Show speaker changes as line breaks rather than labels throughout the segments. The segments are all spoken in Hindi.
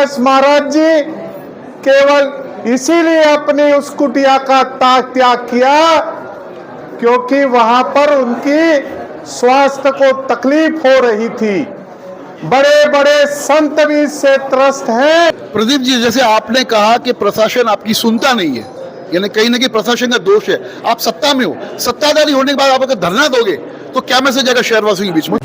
प्रकाश महाराज जी केवल इसीलिए अपनी उस कुटिया का त्याग किया क्योंकि वहां पर उनकी स्वास्थ्य को तकलीफ हो रही थी। बड़े बड़े संत भी इससे त्रस्त हैं।
प्रदीप जी, जैसे आपने कहा कि प्रशासन आपकी सुनता नहीं है, यानी कहीं ना कहीं प्रशासन का दोष है। आप सत्ता में हो, सत्ताधारी होने के बाद आप अगर धरना दोगे तो क्या मैसेज आएगा शहरवासियों के बीच में?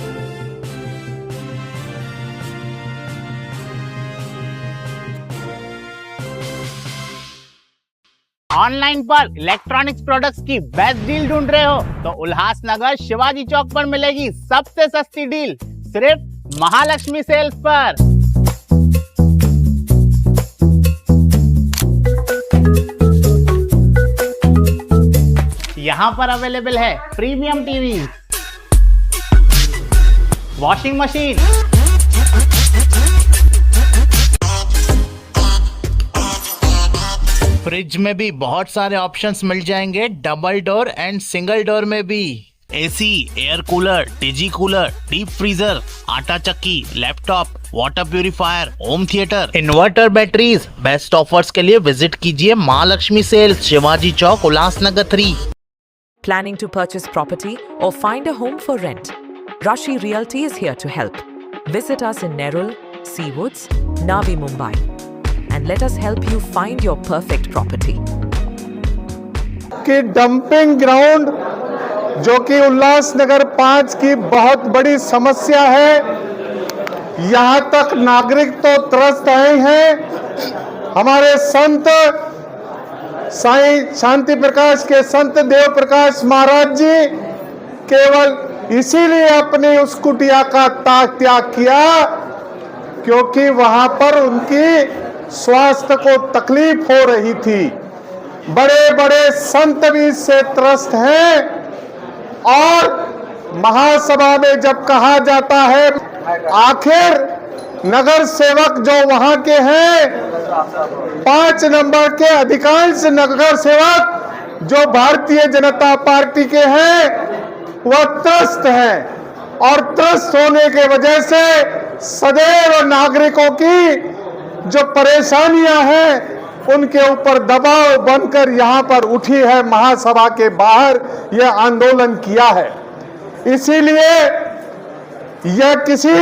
ऑनलाइन पर इलेक्ट्रॉनिक्स प्रोडक्ट्स की बेस्ट डील ढूंढ रहे हो तो उल्लासनगर शिवाजी चौक पर मिलेगी सबसे सस्ती डील, सिर्फ महालक्ष्मी सेल्स पर। यहाँ पर अवेलेबल है premium TV, washing machine, fridge में भी बहुत सारे ऑप्शंस मिल जाएंगे, double door and single door में भी। एसी, एयर कूलर, टीजी कूलर, डीप फ्रीजर, आटा चक्की, laptop, water purifier, home theatre, inverter, batteries. Best offers के लिए विजिट कीजिए Mahalaxmi sales, Shivaji Chowk, Ulhasnagar 3।
Planning to purchase property or find a home for rent? Rashi Realty is here to help. Visit us in Nerul, Seawoods, Navi Mumbai and let us help you find your perfect property.
कि डंपिंग ग्राउंड जो कि उल्लासनगर 5 की बहुत बड़ी समस्या है, यहाँ तक नागरिक तो त्रस्त आए हैं। हमारे संत साईं शांति प्रकाश के संत देव प्रकाश महाराज जी केवल इसीलिए अपनी उस कुटिया का त्याग किया क्योंकि वहां पर उनकी स्वास्थ्य को तकलीफ हो रही थी। बड़े बड़े संत भी इससे त्रस्त हैं और महासभा में जब कहा जाता है, आखिर नगर सेवक जो वहां के हैं, 5 नंबर के अधिकांश नगर सेवक जो भारतीय जनता पार्टी के हैं, वह त्रस्त हैं और त्रस्त होने के वजह से सदैव नागरिकों की जो परेशानियां हैं उनके ऊपर दबाव बनकर यहां पर उठी है। महासभा के बाहर यह आंदोलन किया है। इसीलिए यह किसी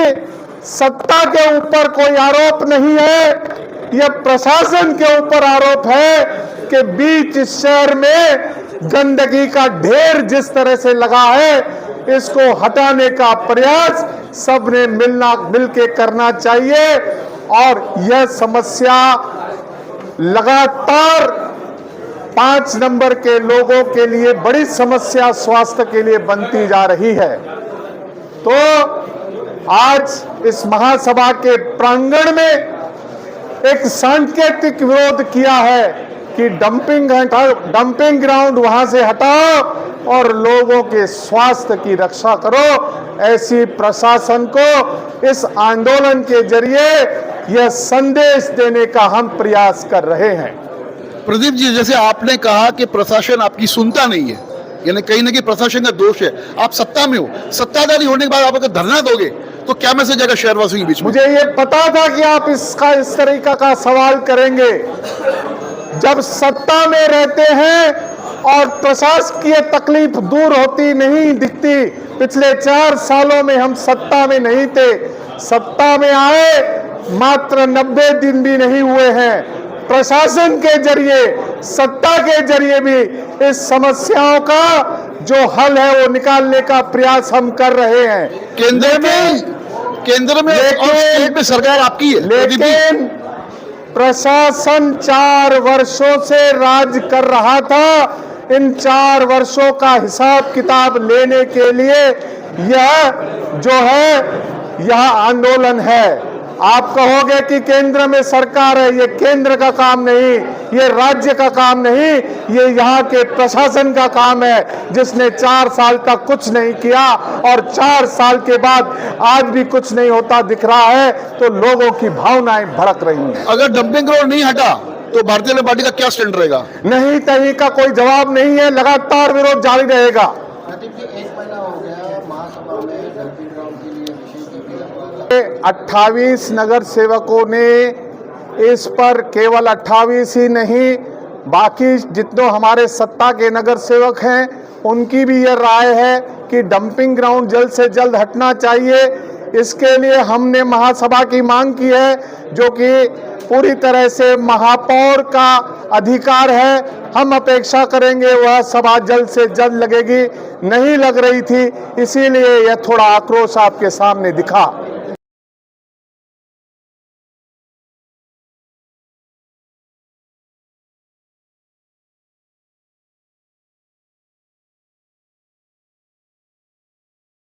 सत्ता के ऊपर कोई आरोप नहीं है, यह प्रशासन के ऊपर आरोप है कि बीच शहर में गंदगी का ढेर जिस तरह से लगा है, इसको हटाने का प्रयास सबने मिलके करना चाहिए। और यह समस्या लगातार 5 नंबर के लोगों के लिए बड़ी समस्या स्वास्थ्य के लिए बनती जा रही है। तो आज इस महासभा के प्रांगण में एक सांकेतिक विरोध किया है कि डंपिंग ग्राउंड वहां से हटाओ और लोगों के स्वास्थ्य की रक्षा करो। ऐसी प्रशासन को इस आंदोलन के जरिए यह संदेश देने का हम प्रयास कर रहे हैं।
प्रदीप जी, जैसे आपने कहा कि प्रशासन आपकी सुनता नहीं है, यानी कहीं ना कहीं प्रशासन का दोष है। आप सत्ता में हो, सत्ताधारी होने के बाद आप अगर धरना दोगे तो क्या मैसेज आएगा शहरवासियों के बीच में?
मुझे ये पता था कि आप इस तरीका का सवाल करेंगे। जब सत्ता में रहते हैं और प्रशासकीय तकलीफ दूर होती नहीं दिखती। पिछले 4 सालों में हम सत्ता में नहीं थे, सत्ता में आए मात्र 90 दिन भी नहीं हुए हैं। प्रशासन के जरिए, सत्ता के जरिए भी इस समस्याओं का जो हल है वो निकालने का प्रयास हम कर रहे हैं।
केंद्र में और स्टेट में सरकार आपकी है,
लेकिन प्रशासन 4 वर्षों से राज कर रहा था। इन 4 वर्षों का हिसाब किताब लेने के लिए यह जो है यह आंदोलन है। आप कहोगे कि केंद्र में सरकार है, ये केंद्र का काम नहीं, ये राज्य का काम नहीं, ये यहाँ के प्रशासन का काम है, जिसने 4 साल तक कुछ नहीं किया और 4 साल के बाद आज भी कुछ नहीं होता दिख रहा है। तो लोगों की भावनाएं भड़क रही हैं।
अगर डंपिंग ग्राउंड नहीं हटा तो भारतीय जनता पार्टी का क्या स्टैंड रहेगा?
नहीं तहीं का कोई जवाब नहीं है, लगातार विरोध जारी रहेगा। 28 नगर सेवकों ने इस पर केवल 28 ही नहीं, बाकी जितने हमारे सत्ता के नगर सेवक हैं उनकी भी यह राय है कि डंपिंग ग्राउंड जल्द से जल्द हटना चाहिए। इसके लिए हमने महासभा की मांग की है, जो कि पूरी तरह से महापौर का अधिकार है। हम अपेक्षा करेंगे वह सभा जल्द से जल्द लगेगी, नहीं लग रही थी, इसीलिए यह थोड़ा आक्रोश आपके सामने दिखा।